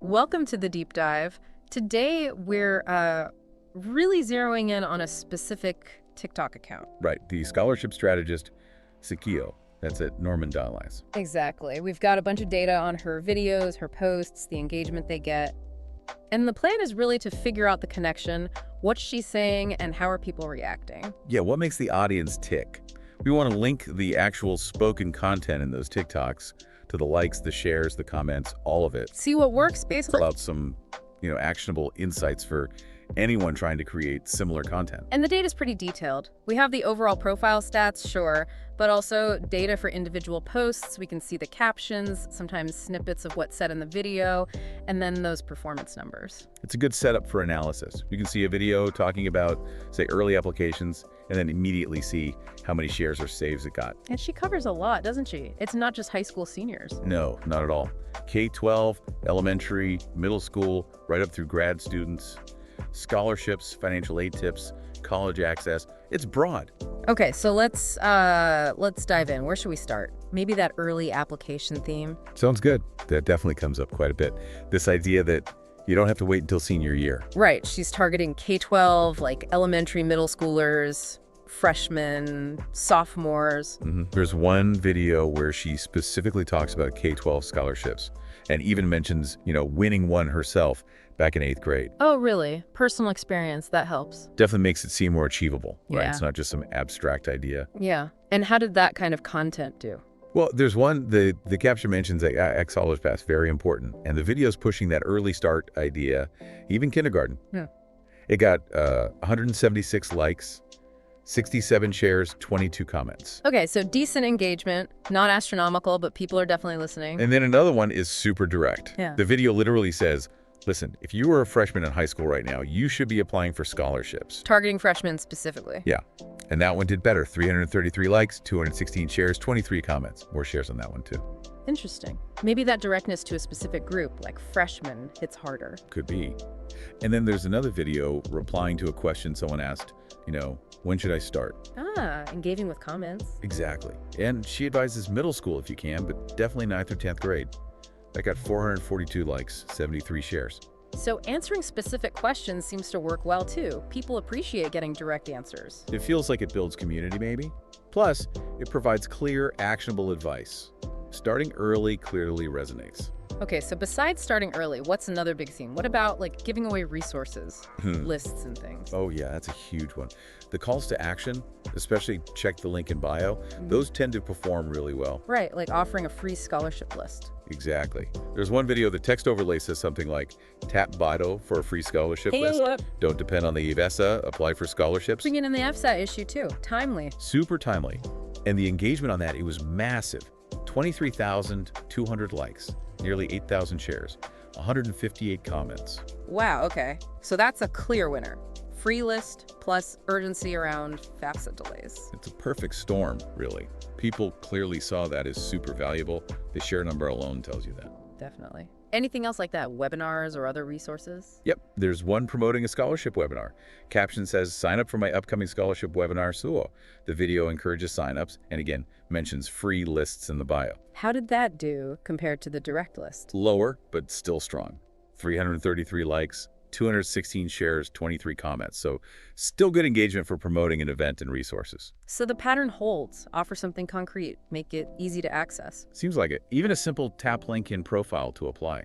Welcome to the deep dive. Today, we're really zeroing in on a specific TikTok account. Right, the scholarship strategist, Sakio. That's at Norman Donlis. Exactly. We've got a bunch of data on her videos, her posts, the engagement they get. And the plan is really to figure out the connection, what she's saying, and how are people reacting. Yeah, what makes the audience tick? We want to link the actual spoken content in those TikToks to the likes, the shares, the comments, all of it. See what works, basically. Pull out some, actionable insights for anyone trying to create similar content. And the data's pretty detailed. We have the overall profile stats, sure, but also data for individual posts. We can see the captions, sometimes snippets of what's said in the video, and then those performance numbers. It's a good setup for analysis. You can see a video talking about, say, early applications, and then immediately see how many shares or saves it got. And she covers a lot, doesn't she? It's not just high school seniors. No, not at all. K-12, elementary, middle school, right up through grad students, scholarships, financial aid tips, college access. It's broad. Okay, so let's dive in. Where should we start? Maybe that early application theme. Sounds good. That definitely comes up quite a bit. This idea that you don't have to wait until senior year. Right, she's targeting K-12, like elementary, middle schoolers, freshmen, sophomores. There's one video where she specifically talks about K-12 scholarships and even mentions, winning one herself back in 8th grade. Oh, really? Personal experience, that helps. Definitely makes it seem more achievable, right? Yeah. It's not just some abstract idea. Yeah. And how did that kind of content do? Well, there's one, the caption mentions College Pass, very important. And the video's pushing that early start idea, even kindergarten. Yeah. It got 176 likes, 67 shares, 22 comments. Okay, so decent engagement, not astronomical, but people are definitely listening. And then another one is super direct. Yeah. The video literally says, listen, if you were a freshman in high school right now, you should be applying for scholarships. Targeting freshmen specifically. Yeah. And that one did better. 333 likes, 216 shares, 23 comments. More shares on that one, too. Interesting. Maybe that directness to a specific group, like freshmen, hits harder. Could be. And then there's another video replying to a question someone asked, when should I start? Engaging with comments. Exactly. And she advises middle school if you can, but definitely 9th or 10th grade. That got 442 likes, 73 shares. So answering specific questions seems to work well too. People appreciate getting direct answers. It feels like it builds community, maybe. Plus, it provides clear, actionable advice. Starting early clearly resonates. Okay, so besides starting early, what's another big theme? What about like giving away resources, lists and things? Oh yeah, that's a huge one. The calls to action, especially check the link in bio, those tend to perform really well. Right, like offering a free scholarship list. Exactly. There's one video, the text overlay says something like, tap Bido for a free scholarship list. Don't depend on the EVESA, apply for scholarships. Bring it in the FSAT issue too, timely. Super timely. And the engagement on that, it was massive. 23,200 likes, nearly 8,000 shares, 158 comments. Wow, okay. So that's a clear winner. Free list plus urgency around FAFSA delays. It's a perfect storm, really. People clearly saw that as super valuable. The share number alone tells you that. Definitely. Anything else like that? Webinars or other resources? Yep, there's one promoting a scholarship webinar. Caption says, sign up for my upcoming scholarship webinar, Suo. The video encourages signups and again, mentions free lists in the bio. How did that do compared to the direct list? Lower, but still strong. 333 likes, 216 shares, 23 comments. So still good engagement for promoting an event and resources. So the pattern holds. Offer something concrete. Make it easy to access. Seems like it. Even a simple tap link in profile to apply.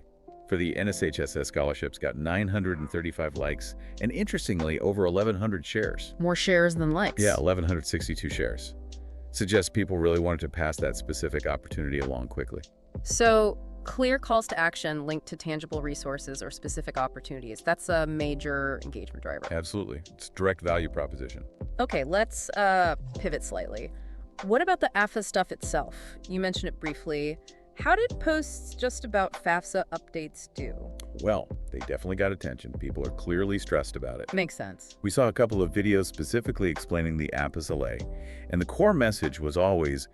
For the NSHSS scholarships, got 935 likes, and interestingly, over 1,100 shares. More shares than likes. Yeah, 1,162 shares. Suggests people really wanted to pass that specific opportunity along quickly. So clear calls to action linked to tangible resources or specific opportunities. That's a major engagement driver. Absolutely. It's direct value proposition. Okay, let's pivot slightly. What about the AFA stuff itself? You mentioned it briefly. How did posts just about FAFSA updates do? Well, they definitely got attention. People are clearly stressed about it. Makes sense. We saw a couple of videos specifically explaining the APA's delay, and the core message was always,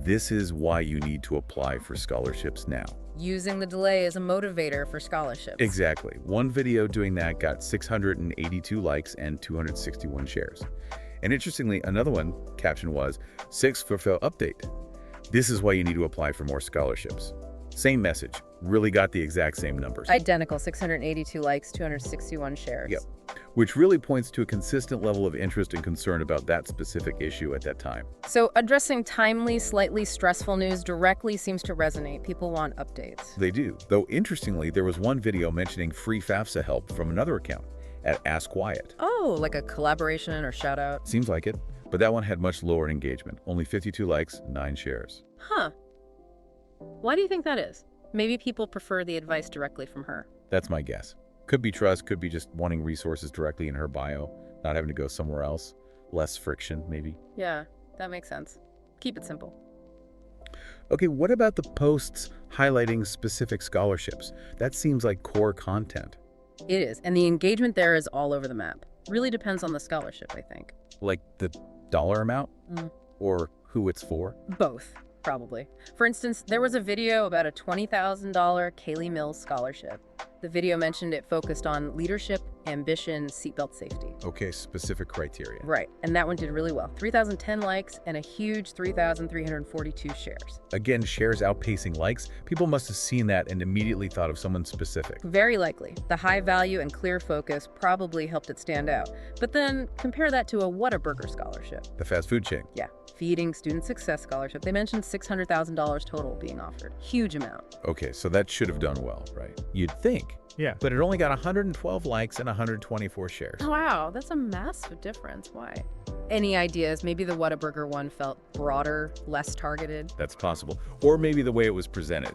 this is why you need to apply for scholarships now. Using the delay as a motivator for scholarships. Exactly. One video doing that got 682 likes and 261 shares. And interestingly, another one, caption was, 6 fulfill update. This is why you need to apply for more scholarships. Same message, really got the exact same numbers. Identical, 682 likes, 261 shares. Yep. Which really points to a consistent level of interest and concern about that specific issue at that time. So addressing timely, slightly stressful news directly seems to resonate. People want updates. They do. Though, interestingly, there was one video mentioning free FAFSA help from another account at Ask Wyatt. Oh, like a collaboration or shout out? Seems like it, but that one had much lower engagement. Only 52 likes, 9 shares. Huh. Why do you think that is? Maybe people prefer the advice directly from her. That's my guess. Could be trust, could be just wanting resources directly in her bio, not having to go somewhere else. Less friction, maybe. Yeah, that makes sense. Keep it simple. Okay, what about the posts highlighting specific scholarships? That seems like core content. It is, and the engagement there is all over the map. Really depends on the scholarship, I think. Like the dollar amount? Mm. Or who it's for? Both, probably. For instance, there was a video about a $20,000 Kaylee Mills scholarship. The video mentioned it focused on leadership, ambition, seatbelt safety. Okay, specific criteria. Right, and that one did really well. 3,010 likes and a huge 3,342 shares. Again, shares outpacing likes. People must have seen that and immediately thought of someone specific. Very likely. The high value and clear focus probably helped it stand out. But then compare that to a Whataburger scholarship. The fast food chain. Yeah, Feeding Student Success Scholarship. They mentioned $600,000 total being offered. Huge amount. Okay, so that should have done well, right? You'd think. Yeah. But it only got 112 likes and 124 shares. Wow, that's a massive difference. Why? Any ideas? Maybe the Whataburger one felt broader, less targeted. That's possible. Or maybe the way it was presented.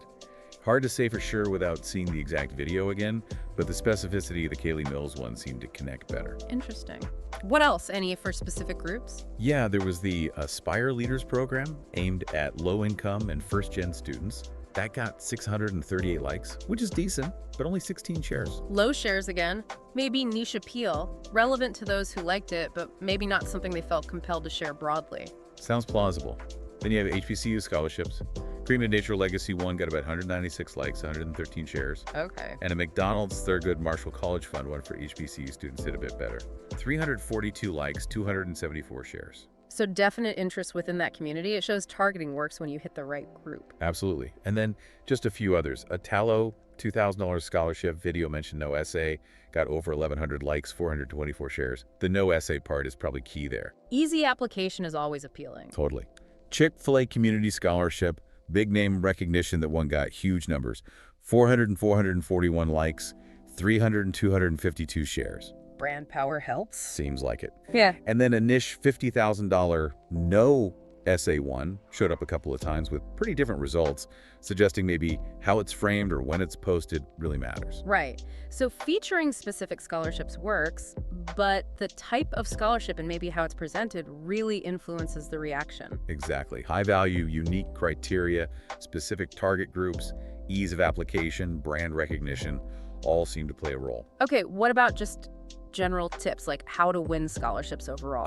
Hard to say for sure without seeing the exact video again, but the specificity of the Kaylee Mills one seemed to connect better. Interesting. What else? Any for specific groups? Yeah, there was the Aspire Leaders program aimed at low-income and first-gen students. That got 638 likes, which is decent, but only 16 shares. Low shares again. Maybe niche appeal, relevant to those who liked it, but maybe not something they felt compelled to share broadly. Sounds plausible. Then you have HBCU scholarships. Cream of Nature Legacy one got about 196 likes, 113 shares. Okay. And a McDonald's Thurgood Marshall College Fund one for HBCU students did a bit better. 342 likes, 274 shares. So definite interest within that community. It shows targeting works when you hit the right group. Absolutely. And then just a few others. A Tallow $2,000 scholarship video mentioned no essay, got over 1,100 likes, 424 shares. The no essay part is probably key there. Easy application is always appealing. Totally. Chick-fil-A Community Scholarship, big name recognition that one got huge numbers. 400 and 441 likes, 300 and 252 shares. Brand power helps. Seems like it. Yeah. And then a niche $50,000 no essay one showed up a couple of times with pretty different results, suggesting maybe how it's framed or when it's posted really matters. Right. So featuring specific scholarships works, but the type of scholarship and maybe how it's presented really influences the reaction. Exactly. High value, unique criteria, specific target groups, ease of application, brand recognition, all seem to play a role. Okay, what about just general tips, like how to win scholarships overall?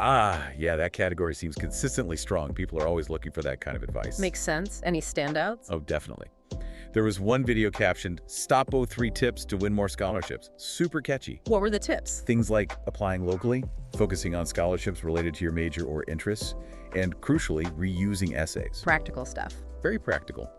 Yeah, that category seems consistently strong. People are always looking for that kind of advice. Makes sense. Any standouts? Oh, definitely. There was one video captioned, "Stop 03 tips to win more scholarships." Super catchy. What were the tips? Things like applying locally, focusing on scholarships related to your major or interests, and crucially, reusing essays. Practical stuff. Very practical.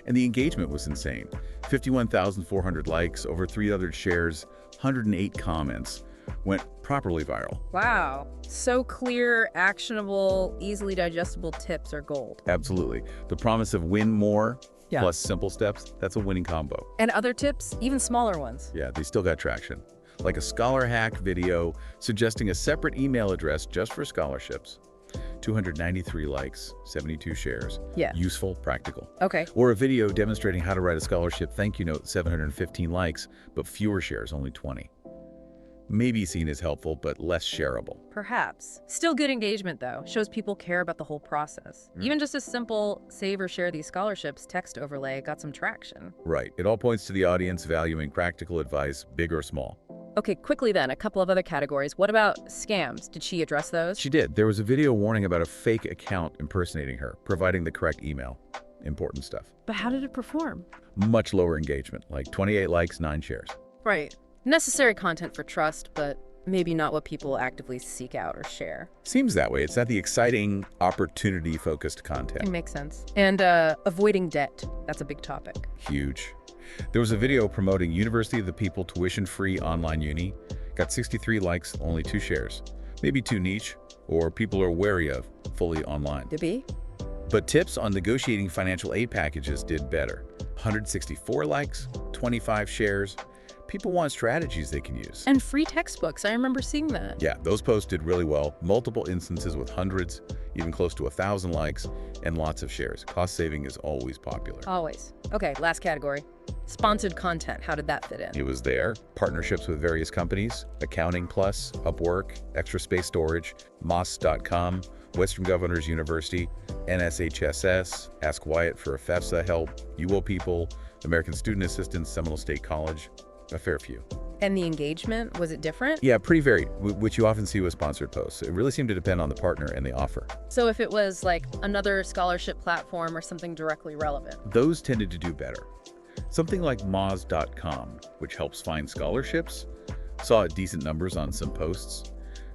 And the engagement was insane. 51,400 likes, over 300 shares, 108 comments. Went properly viral. Wow. So clear, actionable, easily digestible tips are gold. Absolutely. The promise of win more Yeah. plus simple steps, that's a winning combo. And other tips, even smaller ones. Yeah, they still got traction. Like a scholar hack video suggesting a separate email address just for scholarships. 293 likes, 72 shares. Yeah. Useful, practical. Okay. Or a video demonstrating how to write a scholarship thank you note, 715 likes, but fewer shares, only 20. Maybe seen as helpful, but less shareable. Perhaps. Still good engagement, though. Shows people care about the whole process. Even just a simple save or share these scholarships text overlay got some traction. Right. It all points to the audience valuing practical advice, big or small. Okay, quickly then, a couple of other categories. What about scams? Did she address those? She did. There was a video warning about a fake account impersonating her, providing the correct email. Important stuff. But how did it perform? Much lower engagement, like 28 likes, 9 shares. Right. Necessary content for trust, but maybe not what people actively seek out or share. Seems that way. It's not the exciting, opportunity-focused It content. makes sense. And avoiding debt, that's a big topic. Huge. There was a video promoting University of the People tuition-free online uni. Got 63 likes, only 2 shares. Maybe too niche, or people are wary of fully online. To be? But tips on negotiating financial aid packages did better. 164 likes, 25 shares. People want strategies they can use. And free textbooks, I remember seeing that. Yeah, those posts did really well. Multiple instances with hundreds, even close to 1,000 likes, and lots of shares. Cost saving is always popular. Always. Okay, last category. Sponsored content, how did that fit in? It was there. Partnerships with various companies, Accounting Plus, Upwork, Extra Space Storage, Moss.com, Western Governors University, NSHSS, Ask Wyatt for FEFSA help, UO People, American Student Assistance, Seminole State College, a fair few. And the engagement, was it different? Yeah, pretty varied, which you often see with sponsored posts. It really seemed to depend on the partner and the offer. So if it was like another scholarship platform or something directly relevant. Those tended to do better. Something like Moz.com, which helps find scholarships, saw decent numbers on some posts.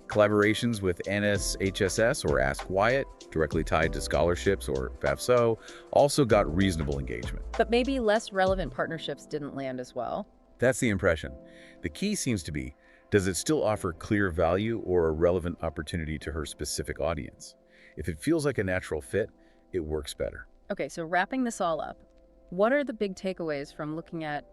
Collaborations with NSHSS or Ask Wyatt, directly tied to scholarships or FAFSO, also got reasonable engagement. But maybe less relevant partnerships didn't land as well. That's the impression. The key seems to be, does it still offer clear value or a relevant opportunity to her specific audience? If it feels like a natural fit, it works better. Okay, so wrapping this all up, what are the big takeaways from looking at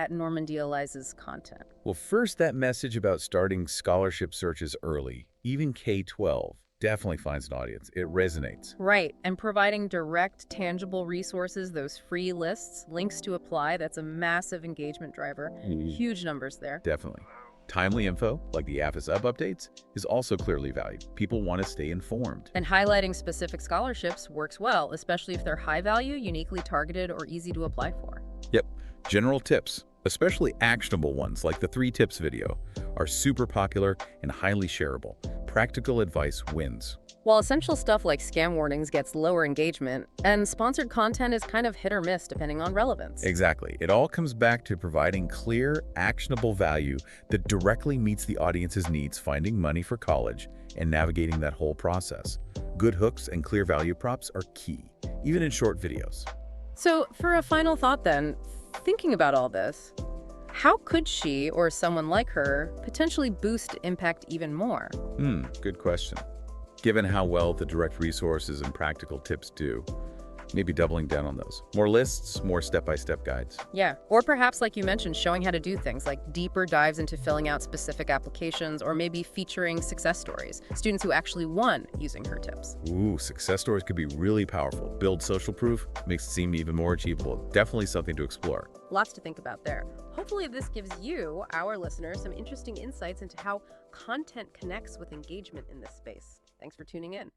Norman D. Eliza's content? Well, first, that message about starting scholarship searches early, even K-12, definitely finds an audience. It resonates. Right, and providing direct, tangible resources, those free lists, links to apply, that's a massive engagement driver. Huge numbers there. Definitely. Timely info, like the AFIS UP updates, is also clearly valued. People want to stay informed. And highlighting specific scholarships works well, especially if they're high value, uniquely targeted, or easy to apply for. Yep. General tips, especially actionable ones like the 3 tips video, are super popular and highly shareable. Practical advice wins. While essential stuff like scam warnings gets lower engagement, and sponsored content is kind of hit or miss depending on relevance. Exactly. It all comes back to providing clear, actionable value that directly meets the audience's needs, finding money for college, and navigating that whole process. Good hooks and clear value props are key, even in short videos. So for a final thought then, thinking about all this, how could she or someone like her potentially boost impact even more? Good question. Given how well the direct resources and practical tips do, maybe doubling down on those. More lists, more step-by-step guides. Yeah, or perhaps like you mentioned, showing how to do things like deeper dives into filling out specific applications, or maybe featuring success stories, students who actually won using her tips. Ooh, success stories could be really powerful. Build social proof, makes it seem even more achievable. Definitely something to explore. Lots to think about there. Hopefully this gives you, our listeners, some interesting insights into how content connects with engagement in this space. Thanks for tuning in.